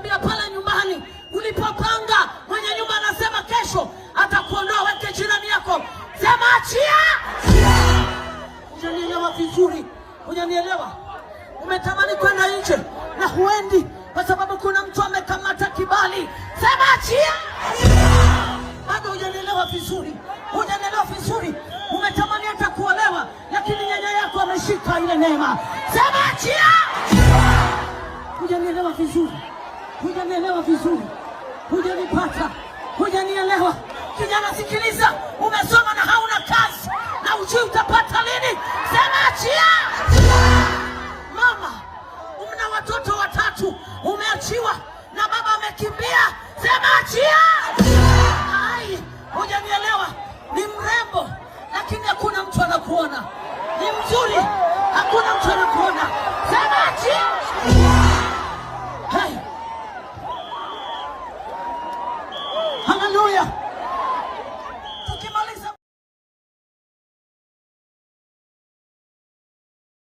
nakwambia pale nyumbani ulipopanga, mwenye nyumba anasema kesho atakuondoa. Weke jirani yako, sema achia. Hujanielewa vizuri, hujanielewa. Umetamani kwenda nje na huendi kwa sababu kuna mtu amekamata kibali, sema achia. Bado hujanielewa vizuri, hujanielewa vizuri. Umetamani hata kuolewa lakini nyanya yako ameshika ile neema, sema achia. Hujanielewa vizuri, hujanielewa vizuri, hujanipata, hujanielewa. Kijana sikiliza, umesoma na hauna kazi na ujui utapata lini, sema achia. Mama, una watoto 3, umeachiwa na baba amekimbia, sema achia. Hai, hujanielewa. Ni mrembo lakini hakuna mtu anakuona, ni mzuri hakuna mtu anakuona, sema achia. Hai, haleluya.